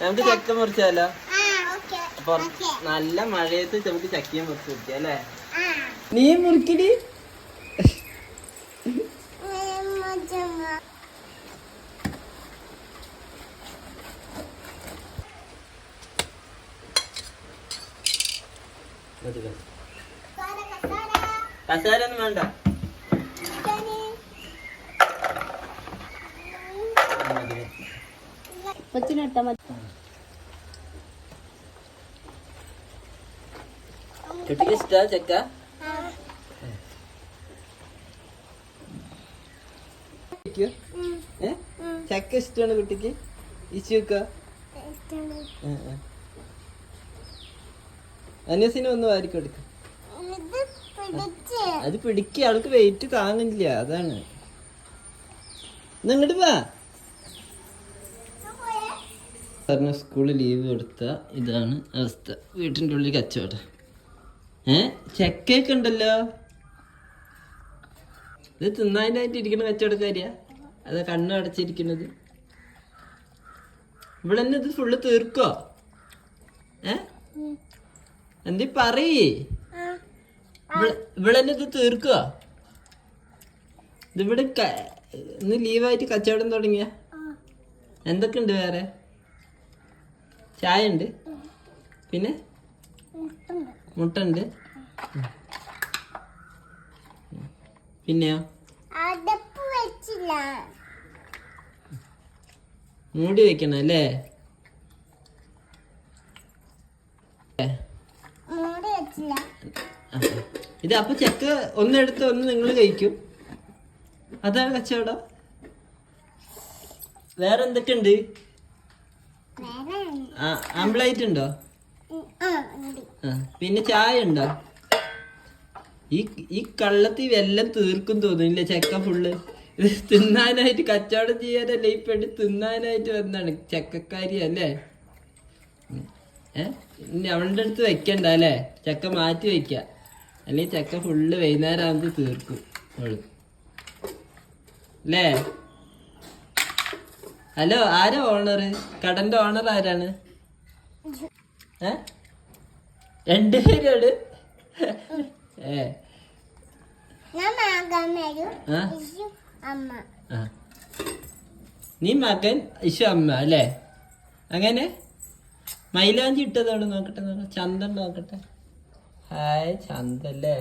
നമുക്ക് ചക്ക മുറിച്ചാലോ? അപ്പൊ നല്ല മഴയത്ത് നമുക്ക് ചക്കയും മുറിച്ച് കുടിക്കാം അല്ലേ? നീ മുറിക്കടി. കസാരൊന്നും വേണ്ട. കുട്ടിക്ക് ഇഷ്ടാ ചക്ക? ചക്ക ഇഷ്ടമാണ് കുട്ടിക്ക്? ഇശുക്ക അനസിനെ ഒന്ന് വാരിക്ക് കൊടുക്ക. അത് പിടിക്കുക, അവൾക്ക് വെയിറ്റ് താങ്ങില്ല, അതാണ്. ഇങ്ങോട്ട് വാ. പറഞ്ഞ സ്കൂളിൽ ലീവ് കൊടുത്ത ഇതാണ് അവസ്ഥ. വീട്ടിൻ്റെ ഉള്ളിൽ കച്ചവടം. ചക്കയൊക്കെ ഉണ്ടല്ലോ. ഇത് തിന്നാനായിട്ട് ഇരിക്കുന്ന കച്ചവടക്കാരിയാ? അതാ കണ്ണ് അടച്ചിരിക്കുന്നത്. ഇവിടെ തന്നെ ഇത് ഫുള്ള് തീർക്കോ? എന്തി പറയേ? ഇവിടെ തന്നെ ഇത് തീർക്കോ? ഇതിവിടെ ഇന്ന് ലീവായിട്ട് കച്ചവടം തുടങ്ങിയ? എന്തൊക്കെ ഉണ്ട് വേറെ? ചായ ഉണ്ട്, പിന്നെ മുട്ട ഉണ്ട്, പിന്നെയോ മൂടി വെക്കണം അല്ലേ? ഇത് അപ്പൊ ചക്ക ഒന്നെടുത്ത് ഒന്ന് നിങ്ങൾ കഴിക്കും, അതാണ് കച്ചവടം. വേറെ എന്തൊക്കെ ഉണ്ട്? ആംപ്ലേറ്റ് ഉണ്ടോ? പിന്നെ ചായ ഉണ്ടോ? ഈ കള്ളത്തി വെല്ലം തീർക്കും തോന്നുന്നില്ല ചക്ക ഫുള്ള്. ഇത് തിന്നാനായിട്ട് കച്ചവടം ചെയ്യാനല്ലേ ഈ പെണ്ണ് തിന്നാനായിട്ട് വന്നാണ് ചക്കക്കാരി അല്ലേ? ഇനി അവളുടെ അടുത്ത് വെക്കണ്ട അല്ലേ? ചക്ക മാറ്റി വെക്ക, അല്ലെങ്കിൽ ചക്ക ഫുള്ള് വൈകുന്നേരം ആകുമ്പോൾ തീർക്കും അവള് അല്ലേ? ഹലോ, ആരാ ഓണറ്? കടന്റെ ഓണർ ആരാണ്? രണ്ടുപേരോട് നീ മകൻ ഇഷു അമ്മ അല്ലേ? അങ്ങനെ മൈലാഞ്ചി ഇട്ടതോട് നോക്കട്ടെ, ചന്തം നോക്കട്ടെ. ഹായ് ചന്തല്ലേ?